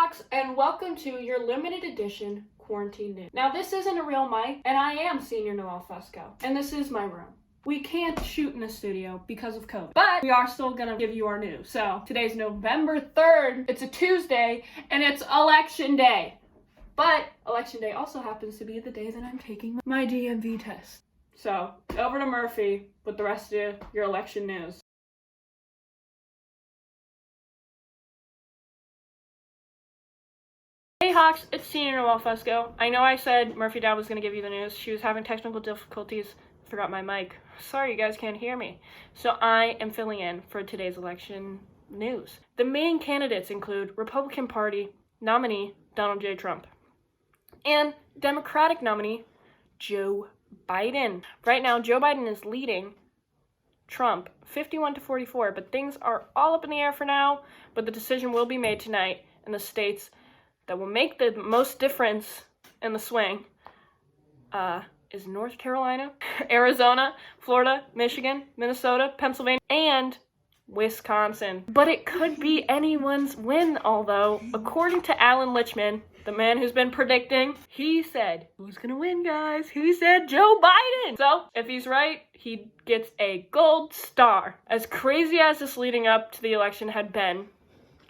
Hawks, and welcome to your limited edition quarantine news. Now, this isn't a real mic, and I am Senior Noel Fusco, and this is my room. We can't shoot in the studio because of COVID, but we are still gonna give you our news. So, today's November 3rd, it's a Tuesday, and it's election day. But election day also happens to be the day that I'm taking my DMV test. So, over to Murphy with the rest of your election news. Hey Hawks, it's Senior Noel Fusco. I know I said Murphy Dad was going to give you the news. She was having technical difficulties. Forgot my mic. Sorry you guys can't hear me. So I am filling in for today's election news. The main candidates include Republican Party nominee Donald J. Trump and Democratic nominee Joe Biden. Right now, Joe Biden is leading Trump 51-44, but things are all up in the air for now. But the decision will be made tonight in the states that will make the most difference in the swing is North Carolina, Arizona, Florida, Michigan, Minnesota, Pennsylvania, and Wisconsin. But it could be anyone's win, although, according to Alan Lichtman, the man who's been predicting, he said, who's gonna win, guys? He said Joe Biden! So, if he's right, he gets a gold star. As crazy as this leading up to the election had been,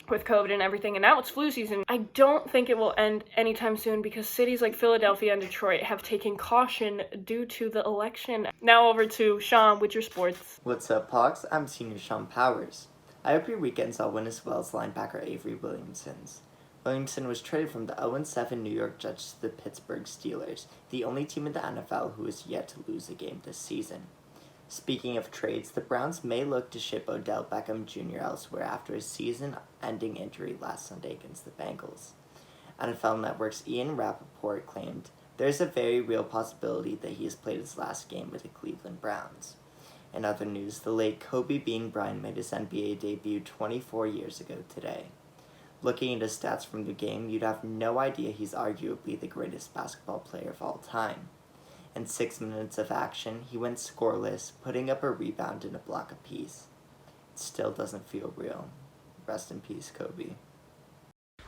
with COVID and everything, and now it's flu season, I don't think it will end anytime soon because cities like Philadelphia and Detroit have taken caution due to the election. Now over to Sean with your sports. What's up, Hawks? I'm Senior Sean Powers. I hope your weekends all win as well as linebacker Avery Williamson was traded from the 0-7 New York Jets to the Pittsburgh Steelers, the only team in the NFL who is yet to lose a game this season. Speaking of trades, the Browns may look to ship Odell Beckham Jr. elsewhere after a season-ending injury last Sunday against the Bengals. NFL Network's Ian Rappaport claimed there's a very real possibility that he has played his last game with the Cleveland Browns. In other news, the late Kobe Bean Bryant made his NBA debut 24 years ago today. Looking at his stats from the game, you'd have no idea he's arguably the greatest basketball player of all time. In 6 minutes of action, he went scoreless, putting up a rebound and a block apiece. It still doesn't feel real. Rest in peace, Kobe.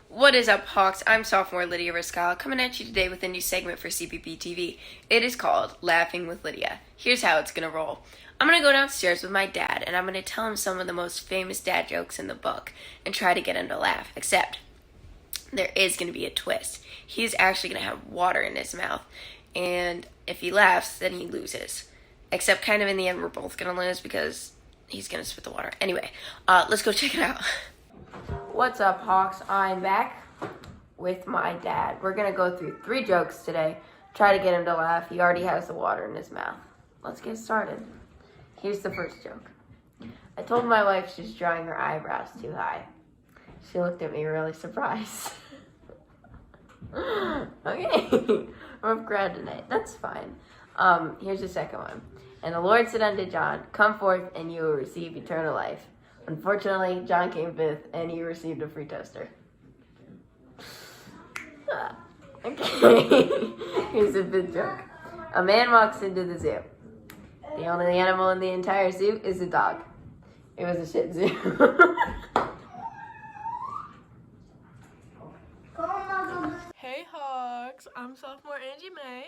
What is up, Hawks? I'm sophomore Lydia Riscal, coming at you today with a new segment for CPPtv. It is called Laughing with Lydia. Here's how it's gonna roll. I'm gonna go downstairs with my dad, and I'm gonna tell him some of the most famous dad jokes in the book, and try to get him to laugh, except there is gonna be a twist. He's actually gonna have water in his mouth, and if he laughs, then he loses. Except kind of in the end, we're both gonna lose because he's gonna spit the water. Anyway, let's go check it out. What's up, Hawks? I'm back with my dad. We're gonna go through 3 jokes today. Try to get him to laugh. He already has the water in his mouth. Let's get started. Here's the first joke. I told my wife she's drawing her eyebrows too high. She looked at me really surprised. Okay. Rough crowd tonight. That's fine. Here's the second one. And the Lord said unto John, come forth and you will receive eternal life. Unfortunately, John came 5th and he received a free toaster. Okay. Here's a 5th joke. A man walks into the zoo. The only animal in the entire zoo is a dog. It was a shih tzu. Hey Hawks, I'm sophomore Angie May.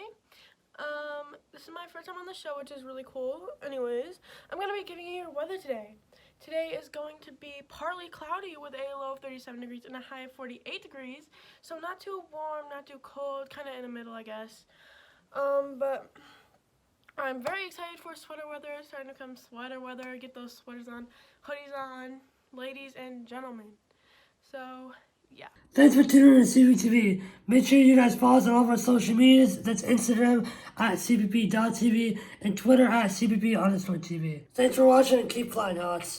This is my first time on the show, which is really cool. Anyways, I'm going to be giving you your weather today. Today is going to be partly cloudy with a low of 37 degrees and a high of 48 degrees. So not too warm, not too cold, kind of in the middle, I guess. But I'm very excited for sweater weather. It's starting to come sweater weather. Get those sweaters on, hoodies on, ladies and gentlemen. So, yeah. Thanks for tuning in to CPPtv. Make sure you guys follow us on all of our social medias. That's Instagram at CPP.tv and Twitter at CPP_TV. Thanks for watching and keep flying, Hawks.